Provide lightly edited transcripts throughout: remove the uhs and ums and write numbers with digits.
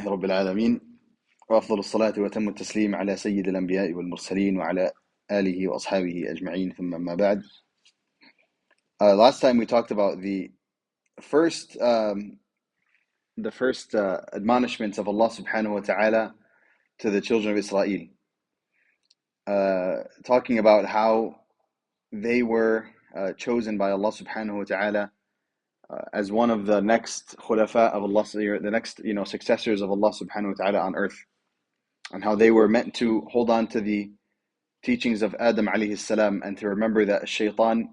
لله رب العالمين وأفضل الصلاة وأتم التسليم على سيد الأنبياء والمرسلين وعلى آله وأصحابه أجمعين ثم أما بعد. Last time we talked about the first admonishments of Allah subhanahu wa ta'ala to the children of Israel, talking about how they were chosen by Allah subhanahu wa ta'ala as one of the next khulafa of Allah, the next successors of Allah subhanahu wa ta'ala on earth, and how they were meant to hold on to the teachings of Adam alayhi salam and to remember that shaitan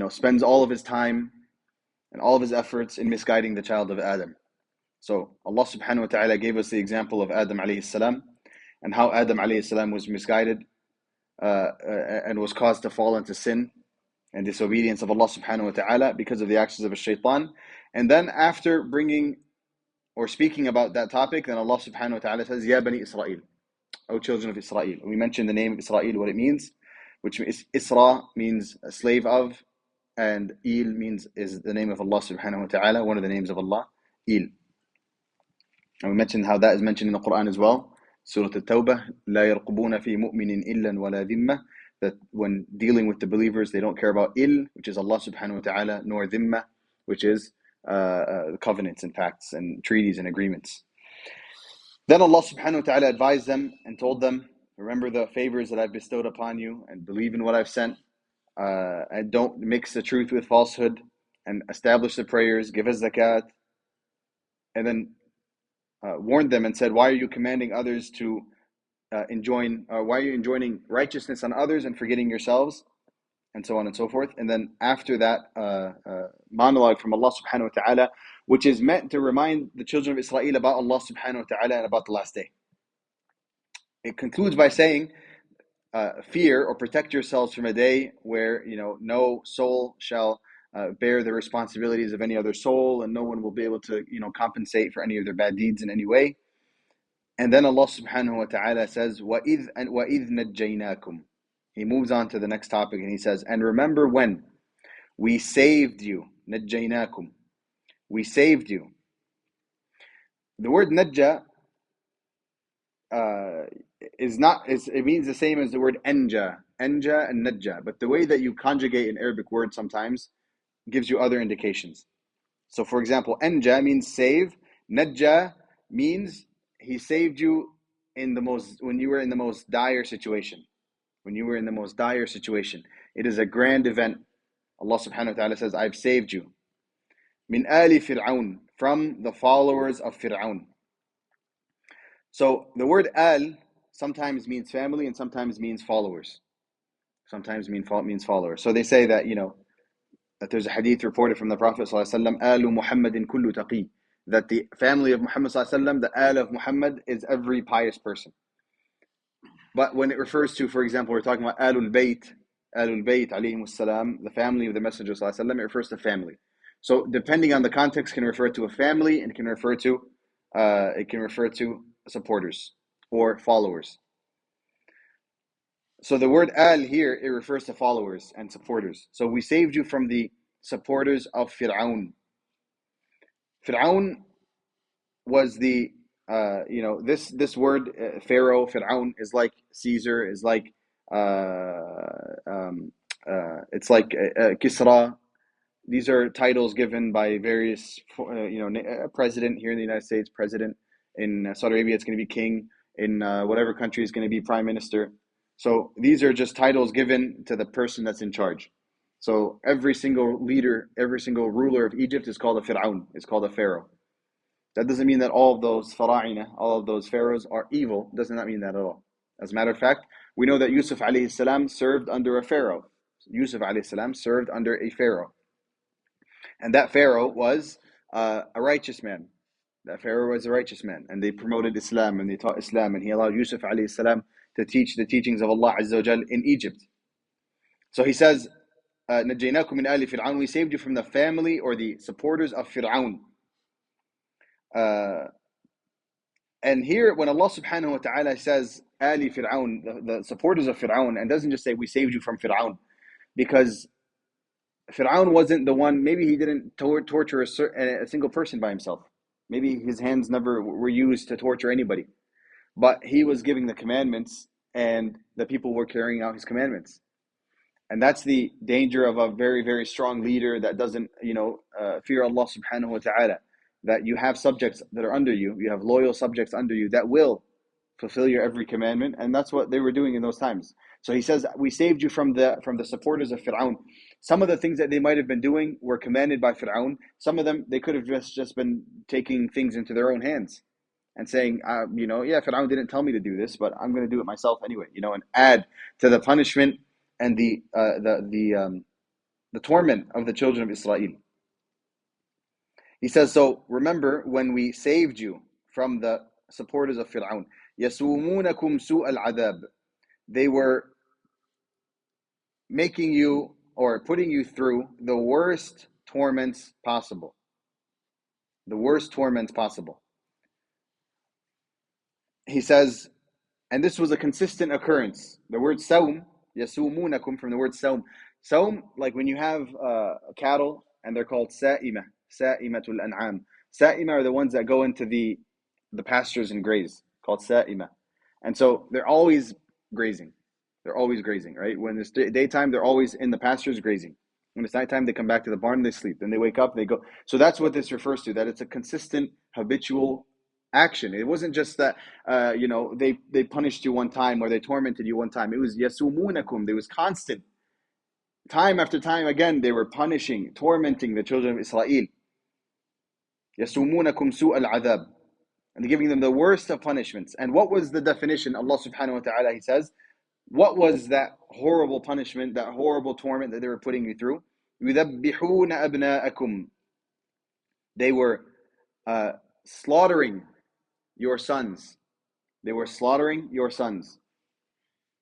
spends all of his time and all of his efforts in misguiding the child of Adam. So Allah subhanahu wa ta'ala gave us the example of Adam alayhi salam and how Adam alayhi salam was misguided and was caused to fall into sin and disobedience of Allah subhanahu wa ta'ala because of the actions of a shaitan. And then after bringing or speaking about that topic, then Allah subhanahu wa ta'ala says, Ya Bani Israel, O children of Israel. We mentioned the name of Israel, what it means, which is Isra means a slave of, and Il is the name of Allah subhanahu wa ta'ala, one of the names of Allah, Il. And we mentioned how that is mentioned in the Quran as well. Surah At-Tawbah, لا يرقبون في مؤمن إلا ولا ذمة, that when dealing with the believers, they don't care about Il, which is Allah subhanahu wa ta'ala, nor Dhimma, which is covenants and pacts and treaties and agreements. Then Allah subhanahu wa ta'ala advised them and told them, remember the favors that I've bestowed upon you and believe in what I've sent, and don't mix the truth with falsehood, and establish the prayers, give a zakat, and then warned them and said, why are you commanding others to why are you enjoining righteousness on others and forgetting yourselves, and so on and so forth. And then after that monologue from Allah subhanahu wa ta'ala, which is meant to remind the children of Israel about Allah subhanahu wa ta'ala and about the last day. It concludes by saying, fear or protect yourselves from a day where no soul shall bear the responsibilities of any other soul, and no one will be able to compensate for any of their bad deeds in any way. And then Allah subhanahu wa ta'ala says, وَإِذْ نَجَّيْنَاكُمْ. He moves on to the next topic and he says, and remember when we saved you. نَجَّيْنَاكُمْ. We saved you. The word najja it means the same as the word anja and najja, but the way that you conjugate an Arabic word sometimes gives you other indications. So for example, anja means save, najja means he saved you when you were in the most dire situation. When you were in the most dire situation. It is a grand event. Allah subhanahu wa ta'ala says, I've saved you. Min ali Fir'aun, from the followers of Fir'aun. So the word al sometimes means family and sometimes means followers. Sometimes means followers. So they say that, that there's a hadith reported from the Prophet ﷺ, Alu Muhammadin kullu taqi, that the family of Muhammad ﷺ, the al of Muhammad, is every pious person. But when it refers to, for example, we're talking about Alul Bayt alayhimus salam, the family of the Messenger ﷺ, it refers to family. So depending on the context, can refer to a family and can refer to supporters or followers. So the word al here, it refers to followers and supporters. So we saved you from the supporters of Fir'aun. Fir'aun was the this word Pharaoh, Fir'aun, is like Caesar, is like it's like Kisra. These are titles given by various president here in the United States, president in Saudi Arabia, it's going to be king, in whatever country is going to be prime minister. So these are just titles given to the person that's in charge. So every single leader, every single ruler of Egypt is called a Fir'aun, is called a pharaoh. That doesn't mean that all of those fara'ina, all of those pharaohs are evil. Does not mean that at all. As a matter of fact, we know that Yusuf alayhi salam served under a pharaoh. Yusuf alayhi salam served under a pharaoh. And that pharaoh was a righteous man. That pharaoh was a righteous man. And they promoted Islam and they taught Islam. And he allowed Yusuf alayhi salam to teach the teachings of Allah Azza wa Jal in Egypt. So he says, نَجَّيْنَاكُمْ مِنْ آلِ فِرْعَوْنَ, we saved you from the family or the supporters of Fir'aun. And here, when Allah subhanahu wa ta'ala says, Ali Fir'aun, the supporters of Fir'aun, and doesn't just say, we saved you from Fir'aun, because Fir'aun wasn't the one, maybe he didn't torture a single person by himself. Maybe his hands never were used to torture anybody. But he was giving the commandments and the people were carrying out his commandments. And that's the danger of a very, very strong leader that doesn't, fear Allah subhanahu wa ta'ala. That you have subjects that are under you, you have loyal subjects under you that will fulfill your every commandment, and that's what they were doing in those times. So he says, we saved you from the supporters of Fir'aun. Some of the things that they might have been doing were commanded by Fir'aun. Some of them, they could have just been taking things into their own hands and saying, yeah, Fir'aun didn't tell me to do this, but I'm going to do it myself anyway, and add to the punishment and the torment of the children of Israel. He says, so remember when we saved you from the supporters of Fir'aun. يَسُومُونَكُمْ سُوءَ الْعَذَابِ. They were making you or putting you through the worst torments possible. The worst torments possible. He says, and this was a consistent occurrence. The word sawm, يَسُومُونَكُمْ, from the word sawm. Sawm, like when you have cattle and they're called sa'ima, sa'imatul an'am. Sa'ima are the ones that go into the pastures and graze, called sa'ima. And so they're always grazing. They're always grazing, right? When it's daytime, they're always in the pastures grazing. When it's nighttime, they come back to the barn, they sleep. Then they wake up, they go. So that's what this refers to, that it's a consistent, habitual action. It wasn't just that, they punished you one time or they tormented you one time. It was yasumunakum. There was constant. Time after time again, they were punishing, tormenting the children of Israel. Yasumunakum su al-adab. And giving them the worst of punishments. And what was the definition? Allah subhanahu wa ta'ala, He says, what was that horrible punishment, that horrible torment that they were putting you through? يُذَبِّحُونَ أَبْنَاءَكُمْ. They were slaughtering your sons. They were slaughtering your sons.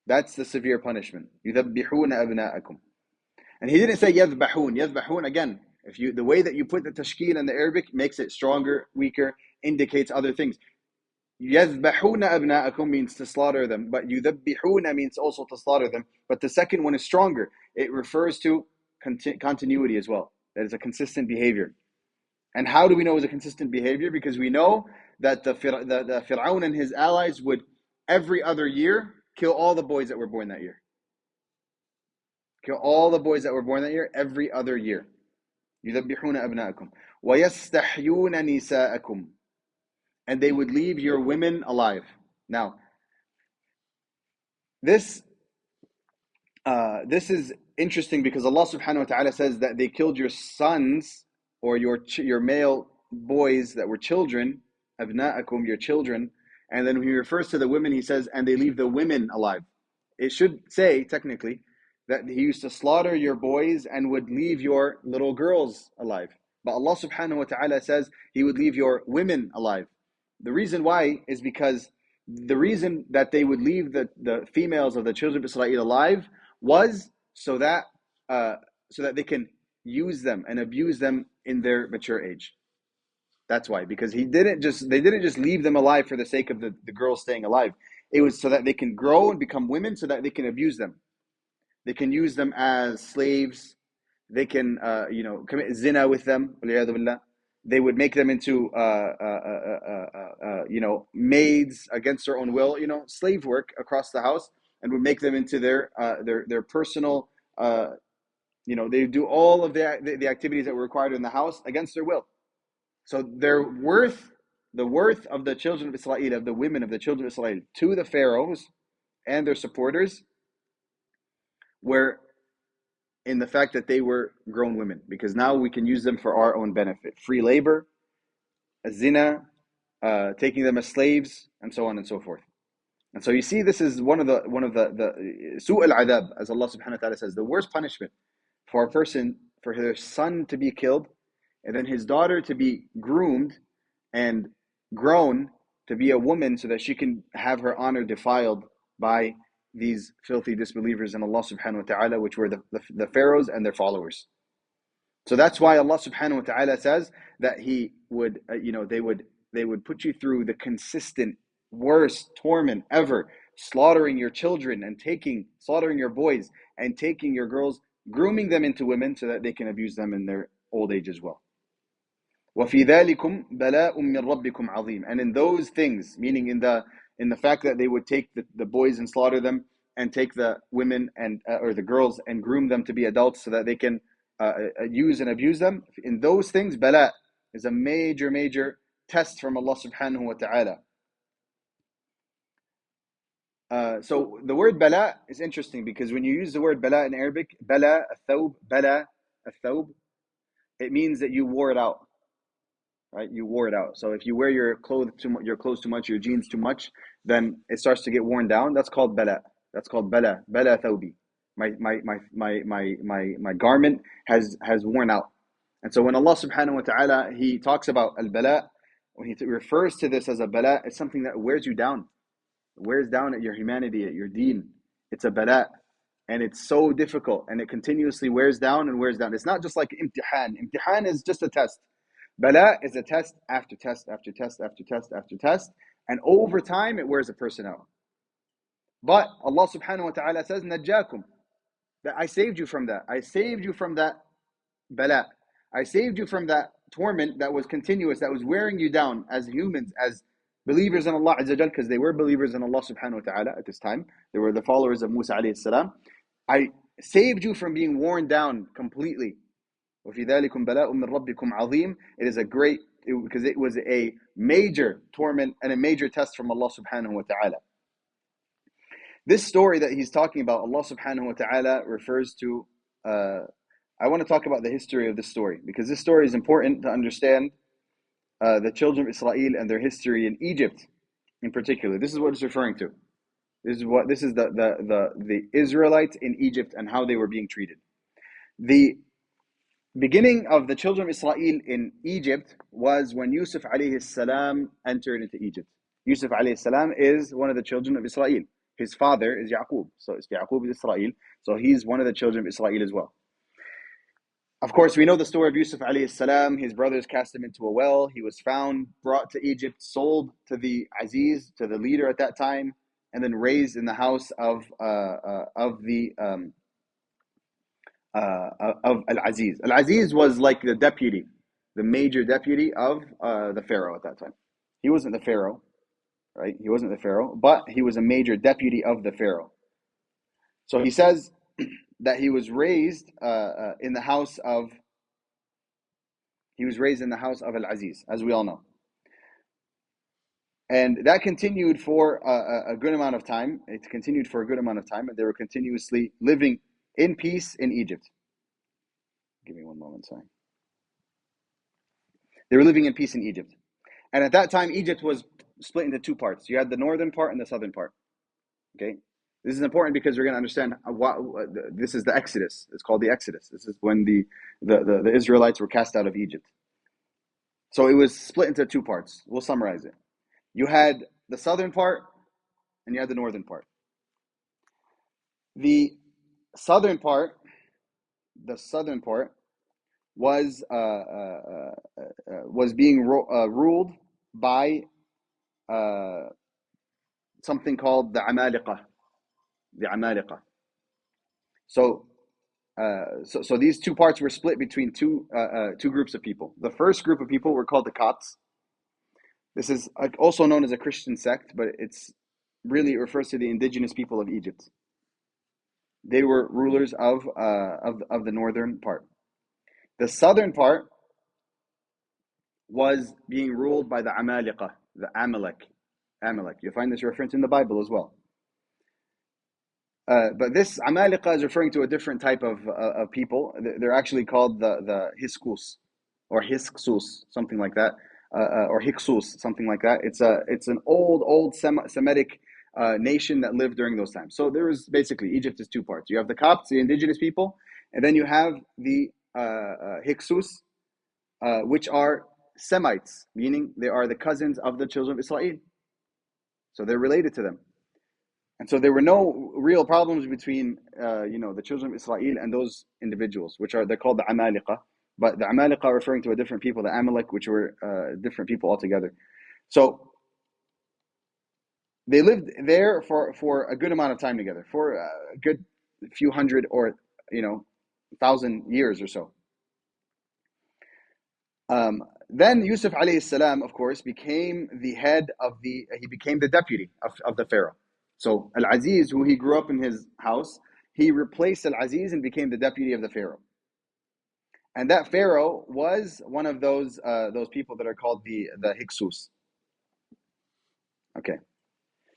That's the severe punishment. يُذَبِّحُونَ أَبْنَاءَكُمْ. And He didn't say يَذْبَحُون. يَذْبَحُون, again, the way that you put the tashkeel in the Arabic makes it stronger, weaker, indicates other things. يَذْبَحُونَ أَبْنَاءَكُمْ means to slaughter them, but يُذَبِّحُونَ means also to slaughter them. But the second one is stronger. It refers to continuity as well. That is a consistent behavior. And how do we know it was a consistent behavior? Because we know that the Fir'aun and his allies would, every other year, kill all the boys that were born that year. Kill all the boys that were born that year, every other year. يُذَبِّحُونَ أَبْنَاءَكُمْ وَيَسْتَحْيُونَ نِسَاءَكُمْ. And they would leave your women alive. Now, this is interesting because Allah subhanahu wa ta'ala says that they killed your sons or your male boys that were children, abna'akum, your children, and then when He refers to the women, He says, and they leave the women alive. It should say, technically, that He used to slaughter your boys and would leave your little girls alive. But Allah subhanahu wa ta'ala says He would leave your women alive. The reason why is because the reason that they would leave the females of the children of Israel alive was so that they can use them and abuse them in their mature age. That's why, because they didn't just leave them alive for the sake of the girls staying alive. It was so that they can grow and become women, so that they can abuse them. They can use them as slaves. They can commit zina with them. They would make them into maids against their own will, slave work across the house, and would make them into their personal, they do all of the activities that were required in the house against their will. So the worth of the children of Israel, of the women of the children of Israel, to the pharaohs and their supporters, were in the fact that they were grown women, because now we can use them for our own benefit. Free labor, zina, taking them as slaves, and so on and so forth. And so you see, this is one of the su' al-adab, as Allah subhanahu wa ta'ala says, the worst punishment for a person, for their son to be killed, and then his daughter to be groomed and grown to be a woman so that she can have her honor defiled by these filthy disbelievers in Allah subhanahu wa ta'ala, which were the pharaohs and their followers. So that's why Allah subhanahu wa ta'ala says that He would, they would put you through the consistent worst torment ever, slaughtering your children and slaughtering your boys and taking your girls grooming them into women so that they can abuse them in their old age as well. وَفِي ذَلِكُمْ بَلَاءٌ مِّن رَبِّكُمْ عَظِيمٌ. And in those things, meaning in the fact that they would take the boys and slaughter them, and take the women and or the girls and groom them to be adults so that they can use and abuse them. In those things, bala is a major, major test from Allah subhanahu wa ta'ala. So the word bala is interesting because when you use the word bala in Arabic, bala al-thawb, it means that you wore it out. Right, you wore it out. So if you wear your clothes too much, your jeans too much, then it starts to get worn down. That's called bala. That's called bala thawbi. My garment has worn out. And so when Allah subhanahu wa ta'ala, He talks about al-bala, when He refers to this as a bala, it's something that wears you down. It wears down at your humanity, at your deen. It's a bala. And it's so difficult, and it continuously wears down and wears down. It's not just like imtihan. Imtihan is just a test. Bala is a test after test after test after test after test, and over time it wears a person out. But Allah subhanahu wa ta'ala says, Najjakum, that I saved you from that. I saved you from that bala. I saved you from that torment that was continuous, that was wearing you down as humans, as believers in Allah Azza Jal, because they were believers in Allah subhanahu wa ta'ala at this time. They were the followers of Musa alayhi salam. I saved you from being worn down completely. وَفِي ذَلِكُمْ بَلَاءٌ مِّن رَبِّكُمْ عَظِيمٌ. It is because it was a major torment and a major test from Allah subhanahu wa ta'ala. This story that he's talking about, Allah subhanahu wa ta'ala refers to, I want to talk about the history of this story, because this story is important to understand the children of Israel and their history in Egypt in particular. This is what it's referring to. This is the Israelites in Egypt and how they were being treated. The beginning of the children of Israel in Egypt was when Yusuf alayhi salam entered into Egypt. Yusuf alayhi salam is one of the children of Israel. His father is Yaqub. So it's Yaqub is Israel. So he's one of the children of Israel as well. Of course, we know the story of Yusuf alayhi salam. His brothers cast him into a well. He was found, brought to Egypt, sold to the Aziz, to the leader at that time, and then raised in the house of al-Aziz. Al-Aziz was like the deputy, the major deputy of the Pharaoh at that time. He wasn't the Pharaoh, right? He wasn't the Pharaoh, but he was a major deputy of the Pharaoh. So he says that he was raised in the house of al-Aziz, as we all know. And that continued for a good amount of time. It continued for a good amount of time, and they were continuously living in peace in Egypt. Give me one moment, sorry. They were living in peace in Egypt. And at that time, Egypt was split into two parts. You had the northern part and the southern part. Okay? This is important because we're going to understand this is the Exodus. It's called the Exodus. This is when the Israelites were cast out of Egypt. So it was split into two parts. We'll summarize it. You had the southern part and you had the northern part. The southern part was being ruled by something called the Amaliqah. So these two parts were split between two groups of people. The first group of people were called the Copts. This is also known as a Christian sect, but it refers to the indigenous people of Egypt. They were rulers of the northern part. The southern part was being ruled by the Amaliqah, the Amalek. You'll find this reference in the Bible as well. But this Amaliqah is referring to a different type of people. They're actually called the Hiskus or Hisksus, something like that, or Hyksos, something like that. It's an old Semitic nation that lived during those times. So there was basically Egypt is two parts. You have the Copts, the indigenous people, and then you have the Hyksos, which are Semites, meaning they are the cousins of the children of Israel. So they're related to them. And so there were no real problems between the children of Israel and those individuals, they're called the Amaliqah. But the Amaliqah referring to a different people, the Amalek, which were different people altogether. So they lived there for a good amount of time together, for a good few hundred or 1,000 years or so. Then Yusuf alayhi salam, of course, became the head of he became the deputy of the Pharaoh. So Al-Aziz, who he grew up in his house, he replaced Al-Aziz and became the deputy of the Pharaoh. And that Pharaoh was one of those people that are called the Hyksos. Okay.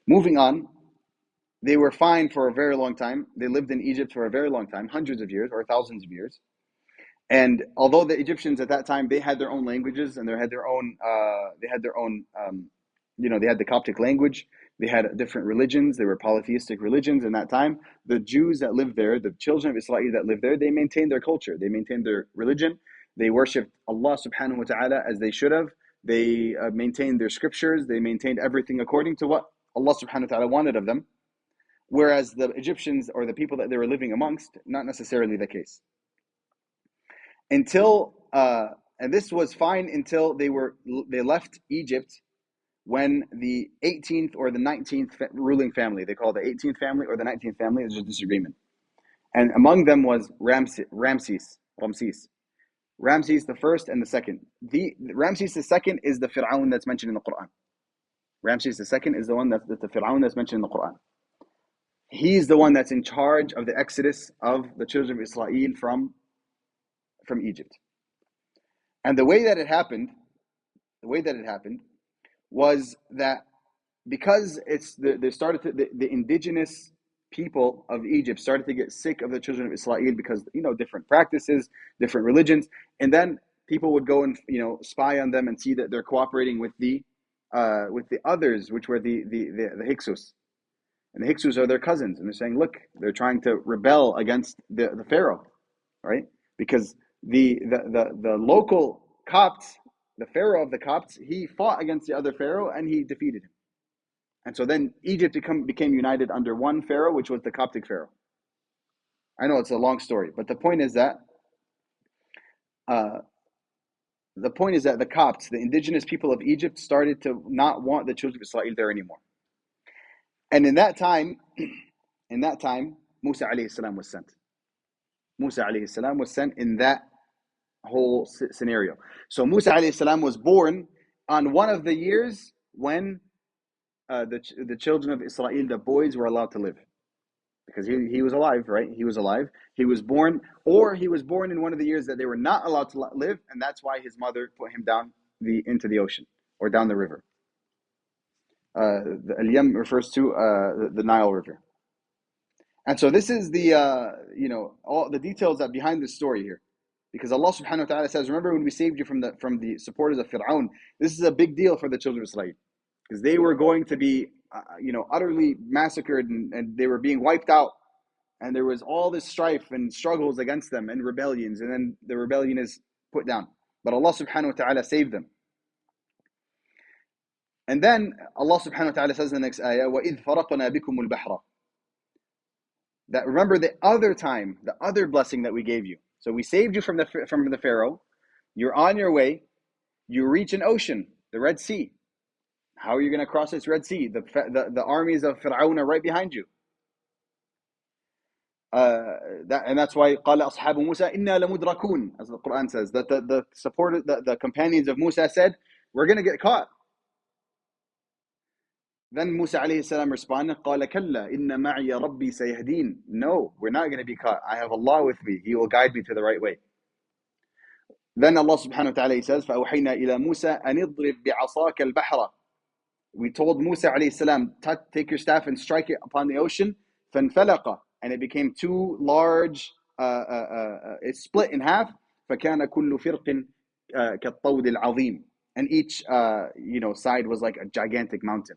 Moving on, they were fine for a very long time. They lived in Egypt for a very long time, hundreds of years or thousands of years. And although the Egyptians at that time, they had their own languages and they had their own they had the Coptic language. They had different religions. They were polytheistic religions in that time. The Jews that lived there, the children of Israel that lived there, they maintained their culture. They maintained their religion. They worshipped Allah subhanahu wa ta'ala as they should have. They maintained their scriptures. They maintained everything according to what Allah subhanahu wa ta'ala wanted of them. Whereas the Egyptians or the people that they were living amongst, not necessarily the case. Until and this was fine until they left Egypt when the 18th or the 19th ruling family, they call it the 18th family or the 19th family, there's a disagreement. And among them was Ramses the first and the second. Ramses the second is the Fir'aun that's mentioned in the Quran. Ramses the second is the one that's the Fir'aun that's mentioned in the Quran. He's the one that's in charge of the exodus of the children of Israel from Egypt. And the way that it happened was that because the indigenous people of Egypt started to get sick of the children of Israel because different practices, different religions, and then people would go and spy on them and see that they're cooperating with the others, which were the Hyksos. And the Hyksos are their cousins, and they're saying, look, they're trying to rebel against the Pharaoh, right? Because the local Copts, the Pharaoh of the Copts, he fought against the other Pharaoh and he defeated him. And so then Egypt became united under one Pharaoh, which was the Coptic Pharaoh. I know it's a long story, but the point is that the Copts, the indigenous people of Egypt, started to not want the children of Israel there anymore. And in that time, Musa alayhi salam was sent. Musa alayhi salam was sent in that whole scenario. So Musa alayhi salam was born on one of the years when the children of Israel, the boys, were allowed to live. Because he was alive, right? He was alive. He was born in one of the years that they were not allowed to live, and that's why his mother put him down into the ocean or down the river. The Al-Yam refers to the Nile River. And so this is the all the details that behind this story here. Because Allah subhanahu wa ta'ala says, remember when we saved you from the supporters of Fir'aun, this is a big deal for the children of Israel. Because they were going to be utterly massacred and they were being wiped out. And there was all this strife and struggles against them and rebellions. And then the rebellion is put down. But Allah subhanahu wa ta'ala saved them. And then Allah subhanahu wa ta'ala says in the next ayah, وَإِذْ فَرَقْنَا بِكُمُ الْبَحْرَ. That remember the other time, the other blessing that we gave you. So we saved you from the Pharaoh. You're on your way. You reach an ocean, the Red Sea. How are you going to cross this Red Sea? The armies of Fir'aun are right behind you. And that's why قال أصحاب موسى إنا لمدركون, as the Quran says, that the companions of Musa said, we're going to get caught. Then Musa alayhi salam responded, قال كلا إن معي ربي سيهدين. No, we're not going to be caught. I have Allah with me. He will guide me to the right way. Then Allah subhanahu wa ta'ala says, فأوحينا إلى موسى أن اضرب بعصاك البحر. We told Musa alayhi salam, take your staff and strike it upon the ocean. فانفلق, and it became two large, it split in half. فكان كل فرق كالطود العظيم. And each side was like a gigantic mountain.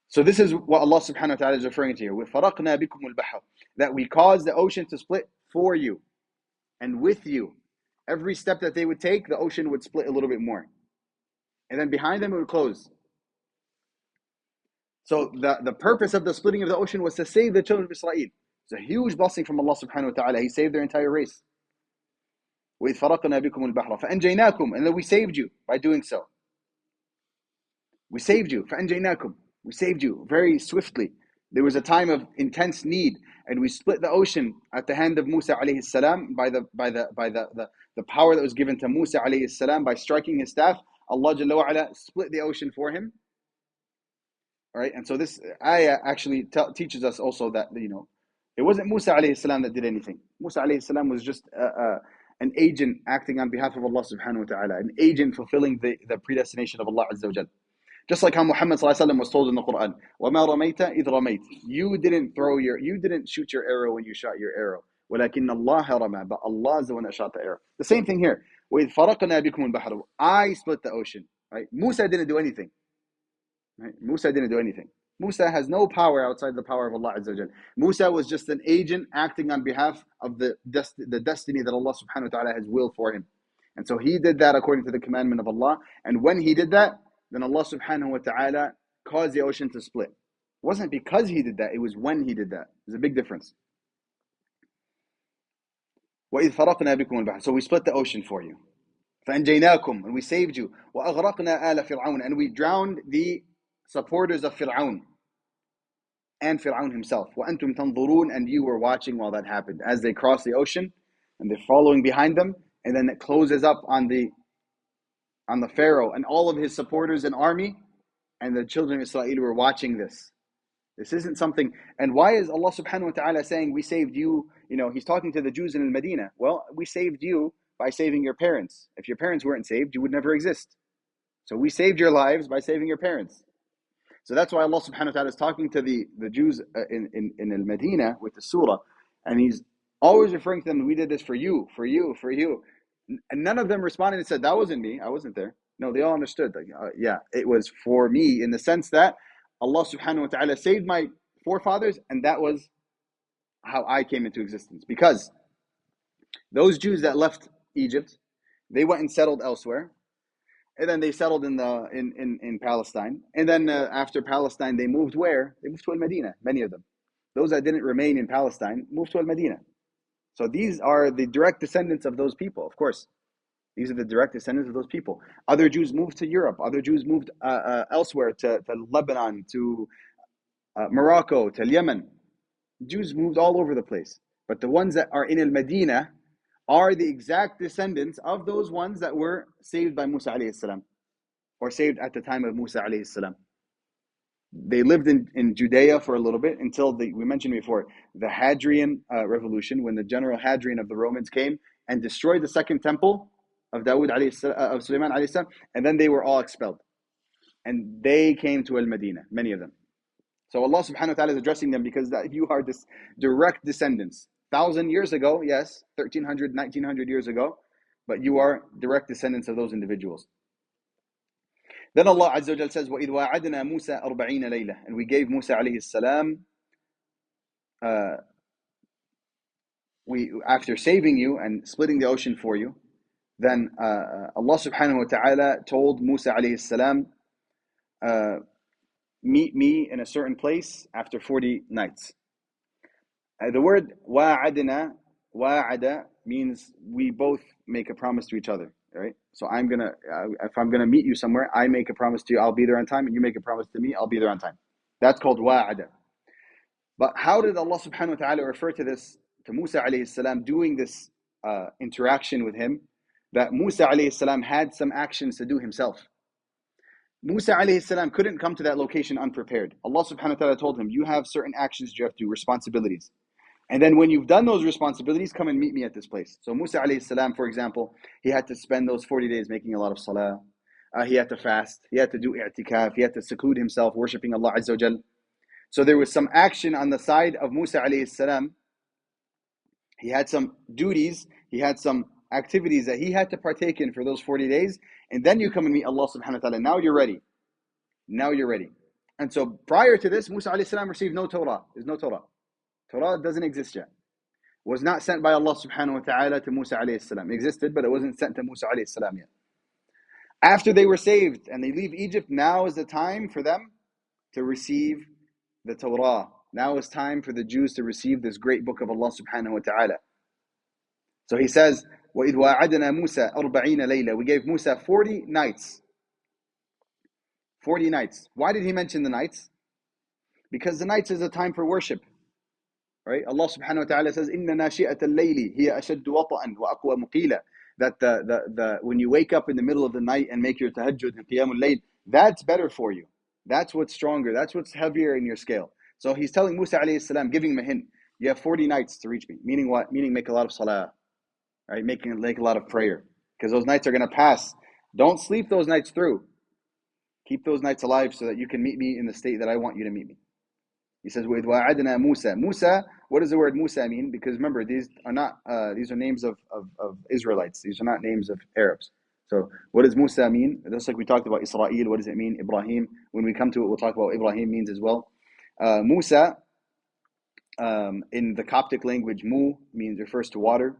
So this is what Allah subhanahu wa ta'ala is referring to here. وَفَرَقْنَا بِكُمُ الْبَحْرَ. That we caused the ocean to split for you and with you. Every step that they would take, the ocean would split a little bit more. And then behind them it would close. So the purpose of the splitting of the ocean was to save the children of Israel. It's a huge blessing from Allah subhanahu wa ta'ala. He saved their entire race. وَإِذْ فَرَقْنَا بِكُمُ الْبَحْرَ فَأَنْجَيْنَاكُمْ. And then we saved you by doing so. We saved you. فَأَنْجَيْنَاكُمْ. We saved you very swiftly. There was a time of intense need, and we split the ocean at the hand of Musa alayhi salam by the power that was given to Musa alayhi salam by striking his staff. Allah Jalla wa ala split the ocean for him. All right, and so this ayah actually teaches us also that it wasn't Musa alayhi salam that did anything. Musa alayhi salam was just an agent acting on behalf of Allah subhanahu wa ta'ala, an agent fulfilling the predestination of Allah Azza wa Jal. Just like how Muhammad sallallahu alaihi wasallam was told in the Quran, وَمَا رَمَيْتَ إِذْ رَمَيْتَ. You didn't shoot your arrow when you shot your arrow. وَلَكِنَّ اللَّهَ رَمَى. But Allah is the one that shot the arrow. The same thing here. وَإِذْ فَرَقْنَا بِكُمُ الْبَحْرَ. I split the ocean. Right? Musa didn't do anything. Right? Musa didn't do anything. Musa has no power outside the power of Allah Azza wa Jal. Musa was just an agent acting on behalf of the destiny that Allah subhanahu wa ta'ala has willed for him. And so he did that according to the commandment of Allah. And when he did that, then Allah subhanahu wa ta'ala caused the ocean to split. It wasn't because he did that, it was when he did that. There's a big difference. وَإِذْ فَرَقْنَا بِكُمُ الْبَحْرَ. So we split the ocean for you. فَأَنْجَيْنَاكُمْ. And we saved you. وَأَغْرَقْنَا آلَ فِرْعَوْنَ. And we drowned the supporters of Fir'aun and Fir'aun himself. وَأَنْتُمْ تَنْظُرُونَ. And you were watching while that happened. As they crossed the ocean, and they're following behind them, and then it closes up on the Pharaoh and all of his supporters and army, and the children of Israel were watching this. This isn't something. And why is Allah subhanahu wa ta'ala saying, we saved you? He's talking to the Jews in Medina. Well, we saved you by saving your parents. If your parents weren't saved, you would never exist. So we saved your lives by saving your parents. So that's why Allah subhanahu wa ta'ala is talking to the Jews in Medina with the surah. And he's always referring to them, we did this for you, for you, for you. And none of them responded and said, that wasn't me, I wasn't there. No, they all understood. Yeah, it was for me, in the sense that Allah subhanahu wa ta'ala saved my forefathers, and that was how I came into existence. Because those Jews that left Egypt, they went and settled elsewhere. And then they settled in Palestine. And then after Palestine, they moved where? They moved to Al-Madinah, many of them. Those that didn't remain in Palestine moved to Al-Madinah. So these are the direct descendants of those people, of course. These are the direct descendants of those people. Other Jews moved to Europe. Other Jews moved elsewhere, to Lebanon, to Morocco, to Yemen. Jews moved all over the place. But the ones that are in Al-Madinah are the exact descendants of those ones that were saved by Musa alayhi salam, or saved at the time of Musa alayhi salam. They lived in Judea for a little bit until we mentioned before, the Hadrian revolution, when the general Hadrian of the Romans came and destroyed the second temple of Sulaiman alayhi salam, and then they were all expelled. And they came to Al-Madinah, many of them. So Allah subhanahu wa ta'ala is addressing them because you are direct descendants. 1,000 years ago, yes, 1,300, 1,900 years ago, but you are direct descendants of those individuals. Then Allah Azza wa Jal says, وَإِذْ وَاعَدْنَا مُوسَى 40 لَيْلَةً. And we gave Musa alayhi salam, after saving you and splitting the ocean for you, then Allah subhanahu wa ta'ala told Musa alayhi salam, meet me in a certain place after 40 nights. The word wa'ada means we both make a promise to each other, right? So if I'm gonna meet you somewhere, I make a promise to you, I'll be there on time, and you make a promise to me, I'll be there on time. That's called wa'ada. But how did Allah subhanahu wa ta'ala refer to this, to Musa alayhi salam doing this interaction with him, that Musa alayhi salam had some actions to do himself? Musa alayhi salam couldn't come to that location unprepared. Allah subhanahu wa ta'ala told him, you have certain actions you have to do, responsibilities. And then when you've done those responsibilities, come and meet me at this place. So Musa alayhi salam, for example, he had to spend those 40 days making a lot of salah. He had to fast. He had to do i'tikaf. He had to seclude himself, worshipping Allah Azza wa Jal. So there was some action on the side of Musa alayhi salam. He had some duties. He had some activities that he had to partake in for those 40 days. And then you come and meet Allah subhanahu wa ta'ala. Now you're ready. Now you're ready. And so prior to this, Musa alayhi salam received no Torah. There's no Torah. Torah doesn't exist yet. Was not sent by Allah subhanahu wa ta'ala to Musa alayhi salam. It existed, but it wasn't sent to Musa alayhi salam yet. After they were saved and they leave Egypt, now is the time for them to receive the Torah. Now is time for the Jews to receive this great book of Allah subhanahu wa ta'ala. So he says, وَإِذْ وَاعَدْنَا مُوسَى 40 لَيْلَةً. We gave Musa 40 nights. 40 nights. Why did he mention the nights? Because the nights is a time for worship. Right? Allah subhanahu wa ta'ala says, إِنَّ نَاشِئَةَ اللَّيْلِ هِيَ أَشَدُّ وَطَئًا وَأَقْوَى مُقِيلًا. That when you wake up in the middle of the night and make your tahajjud and qiyamul layl, that's better for you. That's what's stronger. That's what's heavier in your scale. So he's telling Musa alayhi salam, giving him a hint. You have 40 nights to reach me. Meaning what? Meaning make a lot of salah. Right? Make a lot of prayer. Because those nights are going to pass. Don't sleep those nights through. Keep those nights alive so that you can meet me in the state that I want you to meet me. He says, وَإِذْ وَعَدْنَا Musa. Musa, what does the word Musa mean? Because remember, these are names of Israelites. These are not names of Arabs. So what does Musa mean? Just like we talked about Israel, what does it mean? Ibrahim. When we come to it, we'll talk about what Ibrahim means as well. Musa, in the Coptic language, Mu refers to water,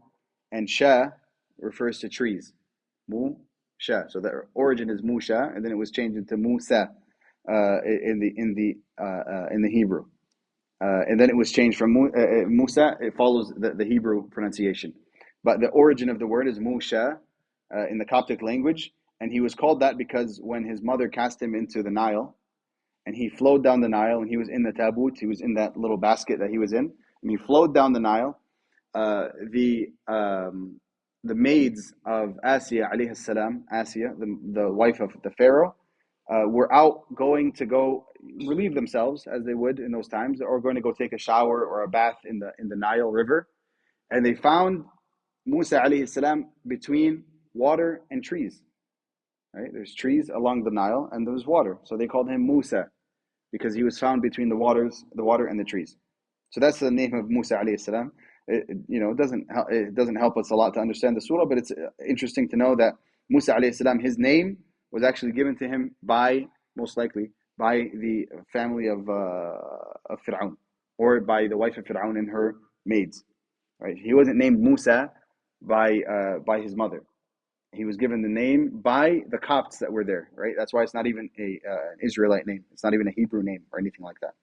and Sha refers to trees. Mu, Sha. So the origin is Musha, and then it was changed into Musa in the Hebrew. And then it was changed from Musa. It follows the Hebrew pronunciation. But the origin of the word is Musha in the Coptic language. And he was called that because when his mother cast him into the Nile, and he flowed down the Nile, and he was in the tabut, he was in that little basket that he was in, and he flowed down the Nile, the maids of Asiya, alayhi salam, Asiya, the wife of the Pharaoh, were out going to go relieve themselves as they would in those times, or going to go take a shower or a bath in the Nile River, and they found Musa alayhi salam between water and trees. Right? There's trees along the Nile, and there's water, so they called him Musa because he was found between the water and the trees. So that's the name of Musa alayhi salam. It doesn't help us a lot to understand the surah, but it's interesting to know that Musa alayhi salam, his name was actually given to him most likely by the family of Fir'aun, or by the wife of Fir'aun and her maids. Right? He wasn't named Musa by his mother. He was given the name by the Copts that were there. Right? That's why it's not even an Israelite name. It's not even a Hebrew name or anything like that.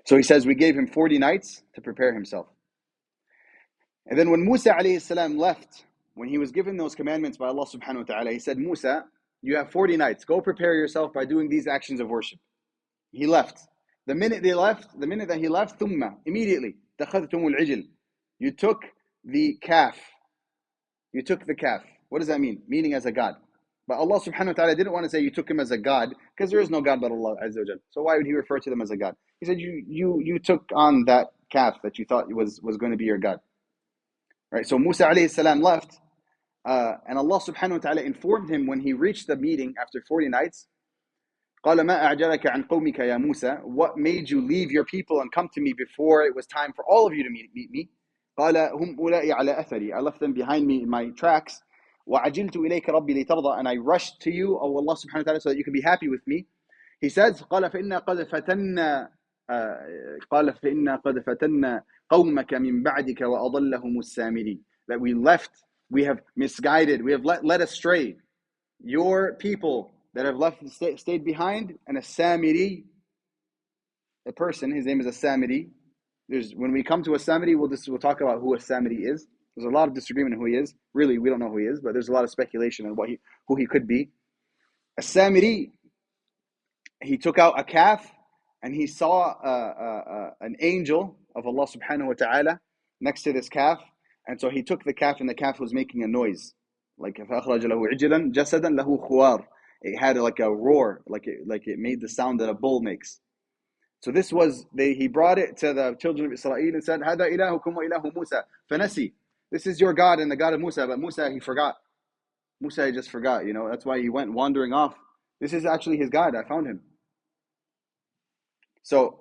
So he says, we gave him 40 nights to prepare himself. And then when Musa alayhi salam left, when he was given those commandments by Allah subhanahu wa ta'ala, he said, Musa, you have 40 nights. Go prepare yourself by doing these actions of worship. He left. The minute that he left, ثُمَّ, immediately, تَخَذْتُمُ الْعِجِلِ. You took the calf. What does that mean? Meaning as a god. But Allah subhanahu wa ta'ala didn't want to say you took him as a god, because there is no god but Allah azza wa jal. So why would he refer to them as a god? He said you took on that calf that you thought was going to be your god. Right? So Musa alayhi salam left, and Allah subhanahu wa ta'ala informed him when he reached the meeting after 40 nights, قَالَ مَا أَعْجَلَكَ عَنْ قَوْمِكَ يَا مُوسَى. What made you leave your people and come to me before it was time for all of you to meet me? قَالَ هُمْ أُولَئِي عَلَى أَثَرِي. I left them behind me in my tracks. وَعَجِلْتُ إِلَيْكَ رَبِّي لِتَرْضَى. And I rushed to you, O Allah subhanahu wa ta'ala, so that you can be happy with me. He says, قَالَ فَإِنَّا قَدْ فَتَنَّا قَوْمَكَ مِنْ بَعْدِكَ وَأَضَلَّهُمُ السَّامِرِي. That we have misguided, we have led astray your people that have stayed behind, and a Samiri, a person, his name is a Samiri. When we come to a Samiri, we'll talk about who a Samiri is. There's a lot of disagreement on who he is. Really, we don't know who he is, but there's a lot of speculation on who he could be. A Samiri, he took out a calf, and he saw an angel of Allah subhanahu wa ta'ala next to this calf, and so he took the calf, and the calf was making a noise. Like فَأَخْرَجَ لَهُ عِجْلًا جَسَدًا لَهُ خُوَارٌ. It had like a roar, like it made the sound that a bull makes. So he brought it to the children of Israel and said, هَذَا إِلَهُكُمْ وَإِلَهُ مُوسَى فَنَسِي. This is your God and the God of Musa. But Musa, he forgot. Musa just forgot, that's why he went wandering off. This is actually his God. I found him. So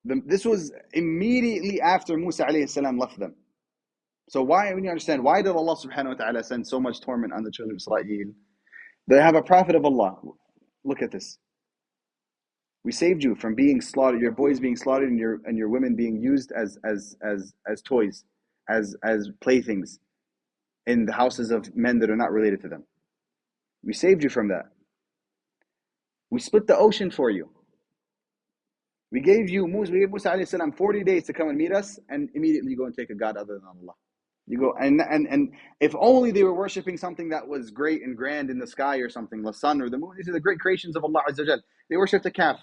this was immediately after Musa alayhi salam left them. So when you understand, why did Allah subhanahu wa ta'ala send so much torment on the children of Israel? They have a prophet of Allah. Look at this. We saved you from being slaughtered, your boys being slaughtered, and your women being used as toys, as playthings in the houses of men that are not related to them. We saved you from that. We split the ocean for you. We gave Musa alayhi salam 40 days to come and meet us, and immediately you go and take a god other than Allah. You go and if only they were worshipping something that was great and grand in the sky or something, the sun or the moon. These are the great creations of Allah Azza wa Jal. They worshipped a calf.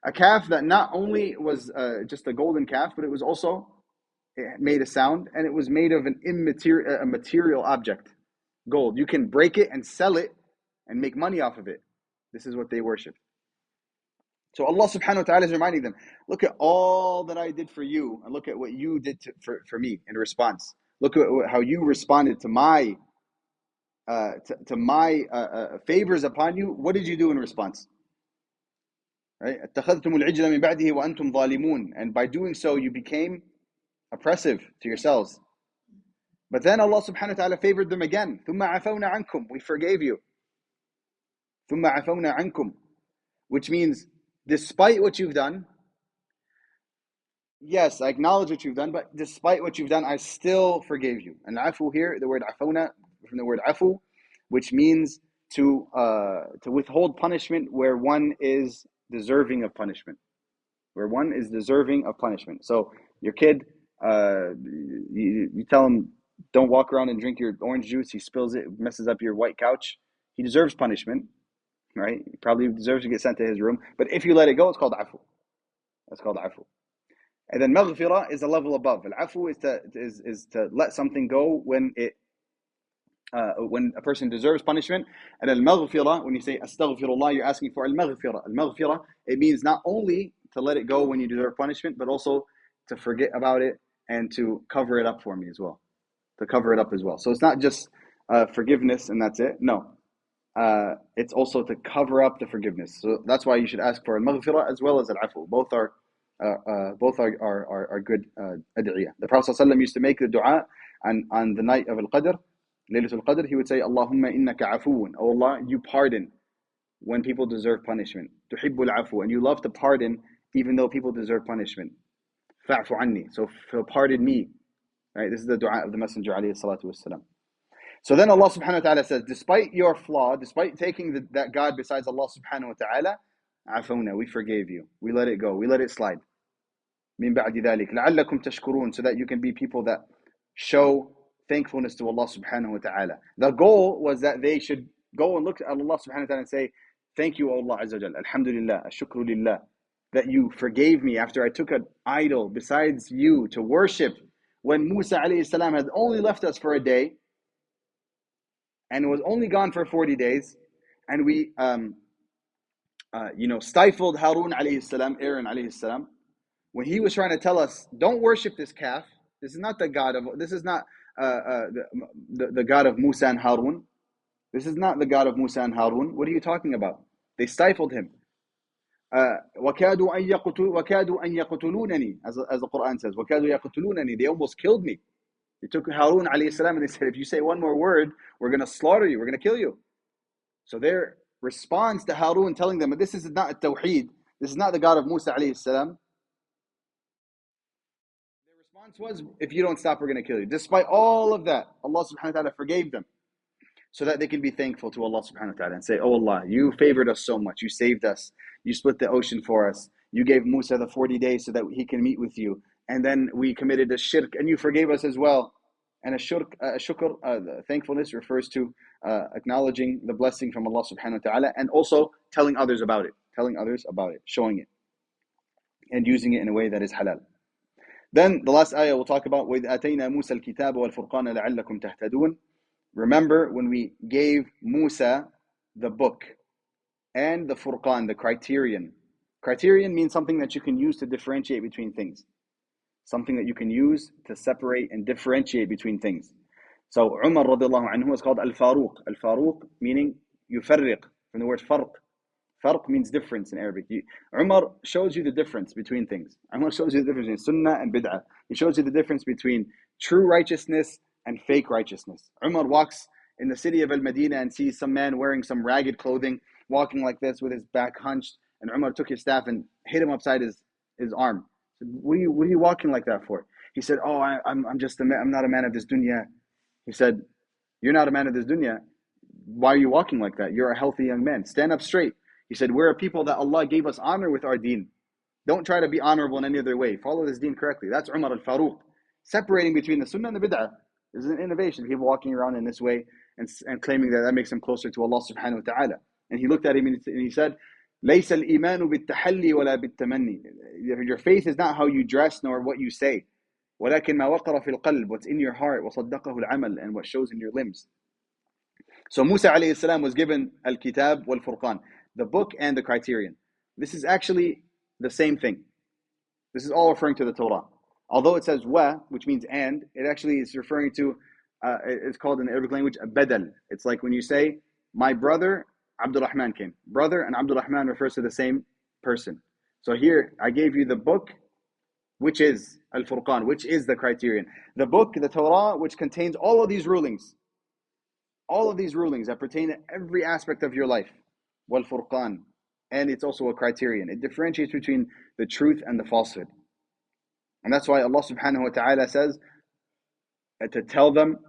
A calf that not only was just a golden calf, but it was also, it made a sound, and it was made of an immaterial, a material object, gold. You can break it and sell it and make money off of it. This is what they worship. So Allah subhanahu wa ta'ala is reminding them, look at all that I did for you, and look at what you did for me in response. Look at how you responded to my favors upon you. What did you do in response? Right? اتخذتم العجل من بعده وأنتم ظالمون. And by doing so, you became oppressive to yourselves. But then Allah subhanahu wa ta'ala favored them again. ثم عفونا عنكم. We forgave you. ثم عفونا عنكم. Which means, despite what you've done, yes, I acknowledge what you've done, but despite what you've done, I still forgave you. And afu here, the word afuna, from the word afu, which means to withhold punishment where one is deserving of punishment. Where one is deserving of punishment. So your kid, you tell him, don't walk around and drink your orange juice. He spills it, messes up your white couch. He deserves punishment, right? He probably deserves to get sent to his room. But if you let it go, it's called afu. That's called afu. And then maghfirah is a level above. Al-afu is to let something go when a person deserves punishment. And al-maghfirah, when you say astaghfirullah, you're asking for al-maghfirah. Al-maghfirah, it means not only to let it go when you deserve punishment, but also to forget about it and to cover it up for me as well. To cover it up as well. So it's not just forgiveness and that's it. No. It's also to cover up the forgiveness. So that's why you should ask for al-maghfirah as well as al-afu. Both are good ad'iyah. The Prophet ﷺ used to make the dua on the night of Al-Qadr, Laylatul Qadr. He would say, Allahumma innaka afuun. Oh Allah, you pardon when people deserve punishment. Tuhibbul afu. And you love to pardon even though people deserve punishment. Fa'fu anni. So pardon me. Right? This is the dua of the Messenger alayhi salatu wassalam. So then Allah subhanahu wa ta'ala says, despite your flaw, despite taking that God besides Allah subhanahu wa ta'ala, afawna, we forgave you. We let it go. We let it slide. Min ba'di dhalik, la'allakum tashkurun, so that you can be people that show thankfulness to Allah subhanahu wa ta'ala. The goal was that they should go and look at Allah subhanahu wa ta'ala and say, thank you, Allah azza wa jal, alhamdulillah, ashukru lillah, that you forgave me after I took an idol besides you to worship when Musa alayhi salam had only left us for a day and was only gone for 40 days, and we stifled Harun alayhi salam, Aaron alayhi salam, when he was trying to tell us, don't worship this calf. This is not the God of the God of Musa and Harun. This is not the God of Musa and Harun. What are you talking about? They stifled him. وَكَادُوا أَن يَقْتُلُونَنِي, as the Quran says. وَكَادُوا يَقْتُلُونَنِي. They almost killed me. They took Harun alayhi salam and they said, if you say one more word, we're going to slaughter you. We're going to kill you. So their response to Harun telling them, this is not a tawheed. This is not the God of Musa alayhi salam. Their response was, if you don't stop, we're going to kill you. Despite all of that, Allah subhanahu wa ta'ala forgave them so that they can be thankful to Allah subhanahu wa ta'ala and say, oh Allah, you favored us so much. You saved us. You split the ocean for us. You gave Musa the 40 days so that he can meet with you. And then we committed a shirk and you forgave us as well. And a shukr, thankfulness refers to acknowledging the blessing from Allah subhanahu wa ta'ala and also telling others about it, showing it, and using it in a way that is halal. Then the last ayah we'll talk about, وَإِذْ آتَيْنَا مُوسَى الْكِتَابَ وَالْفُرْقَانَ لَعَلَّكُمْ تَهْتَدُونَ. Remember when we gave Musa the book and the Furqan, the criterion. Criterion means something that you can use to differentiate between things. Something that you can use to separate and differentiate between things. So Umar radiallahu anhu is called al-Faruq. Al-Faruq meaning yufarriq, from the word farq. Farq means difference in Arabic. Umar shows you the difference between things. Umar shows you the difference between sunnah and bid'ah. He shows you the difference between true righteousness and fake righteousness. Umar walks in the city of Al-Madinah and sees some man wearing some ragged clothing, walking like this with his back hunched, and Umar took his staff and hit him upside his arm. He said, what are you walking like that for? He said, oh, I'm not a man of this dunya. He said, you're not a man of this dunya. Why are you walking like that? You're a healthy young man. Stand up straight. He said, we're a people that Allah gave us honor with our deen. Don't try to be honorable in any other way. Follow this deen correctly. That's Umar al-Faruq. Separating between the sunnah and the bid'ah is an innovation. People walking around in this way and claiming that makes them closer to Allah subhanahu wa ta'ala. And he looked at him and he said, ليس الإيمان بالتحلي ولا بالتمني. Your faith is not how you dress nor what you say. ولكن ما وقر في القلب, what's in your heart, وصدقه العمل, and what shows in your limbs. So Musa alayhi salam was given al-Kitab wal-Furqan, the book and the criterion. This is actually the same thing. This is all referring to the Torah. Although it says wa, which means and, it actually is referring to, it's called in the Arabic language a badal. It's like when you say, my brother Abdurrahman came. Brother and Abdurrahman refers to the same person. So here, I gave you the book, which is al-Furqan, which is the criterion. The book, the Torah, which contains all of these rulings that pertain to every aspect of your life. Wal-Furqan. And it's also a criterion. It differentiates between the truth and the falsehood. And that's why Allah subhanahu wa ta'ala says to tell them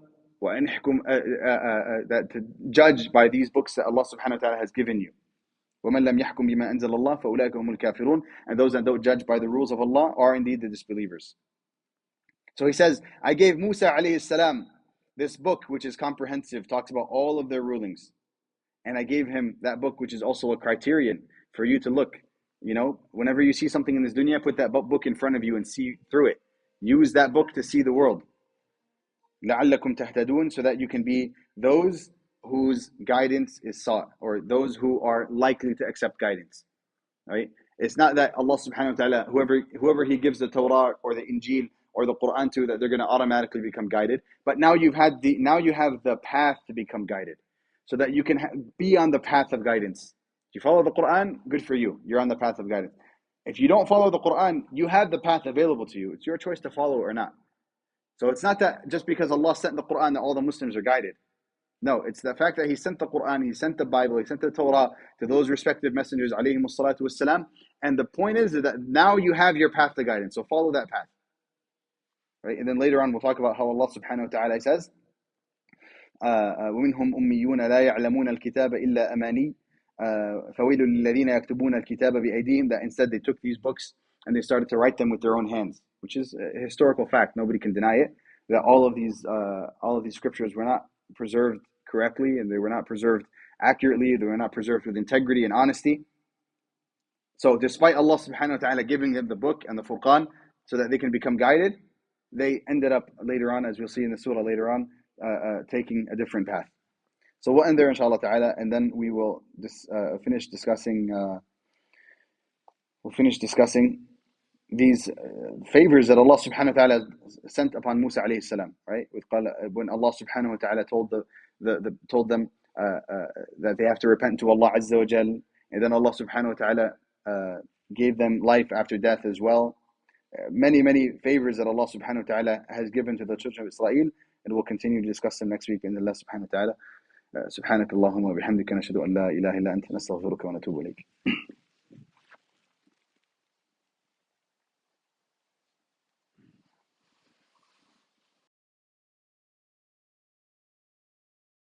that to judge by these books that Allah subhanahu wa ta'ala has given you. وَمَنْ لَمْ يَحْكُمْ بِمَا أَنزَلَ اللَّهُ فَأُولَٰئِكَ هُمُ الْكَافِرُونَ. And those that don't judge by the rules of Allah are indeed the disbelievers. So he says, I gave Musa alayhi salam this book which is comprehensive, talks about all of their rulings. And I gave him that book which is also a criterion for you to look. You know, whenever you see something in this dunya, put that book in front of you and see through it. Use that book to see the world. لَعَلَّكُمْ تَهْتَدُونَ, so that you can be those whose guidance is sought, or those who are likely to accept guidance. Right? It's not that Allah subhanahu wa ta'ala, whoever He gives the Torah or the Injil or the Quran to, that they're going to automatically become guided. But now you have the path to become guided, so that you can be on the path of guidance. If you follow the Quran, good for you. You're on the path of guidance. If you don't follow the Quran, you have the path available to you. It's your choice to follow or not. So it's not that just because Allah sent the Quran that all the Muslims are guided. No, it's the fact that He sent the Quran, He sent the Bible, He sent the Torah to those respective messengers, alayhimus salatu wassalam. And the point is that now you have your path to guidance. So follow that path. Right? And then later on we'll talk about how Allah subhanahu wa ta'ala says, وَمِنْهُمْ أُمِّيُّونَ لَا يَعْلَمُونَ الْكِتَابَ إِلَّا أَمَانِيَّ فَوَيْلٌ لِلَّذِينَ يَكْتُبُونَ الْكِتَابَ بِأَيْدِيهِمْ. That instead they took these books and they started to write them with their own hands, which is a historical fact. Nobody can deny it. That all of these scriptures were not preserved correctly, and they were not preserved accurately. They were not preserved with integrity and honesty. So despite Allah subhanahu wa ta'ala giving them the book and the Furqan so that they can become guided, they ended up later on, as we'll see in the surah later on, taking a different path. So we'll end there inshallah ta'ala, and then we will finish discussing these favors that Allah subhanahu wa ta'ala sent upon Musa alayhi salam, right? When Allah subhanahu wa ta'ala told them that they have to repent to Allah azza wa jal, and then Allah subhanahu wa ta'ala gave them life after death as well. Many favors that Allah subhanahu wa ta'ala has given to the children of Israel, and we'll continue to discuss them next week in Allah subhanahu wa ta'ala. سبحانك اللهم وبحمدك نشهد أن لا إله إلا أنت نستغفرك ونتوب إليك.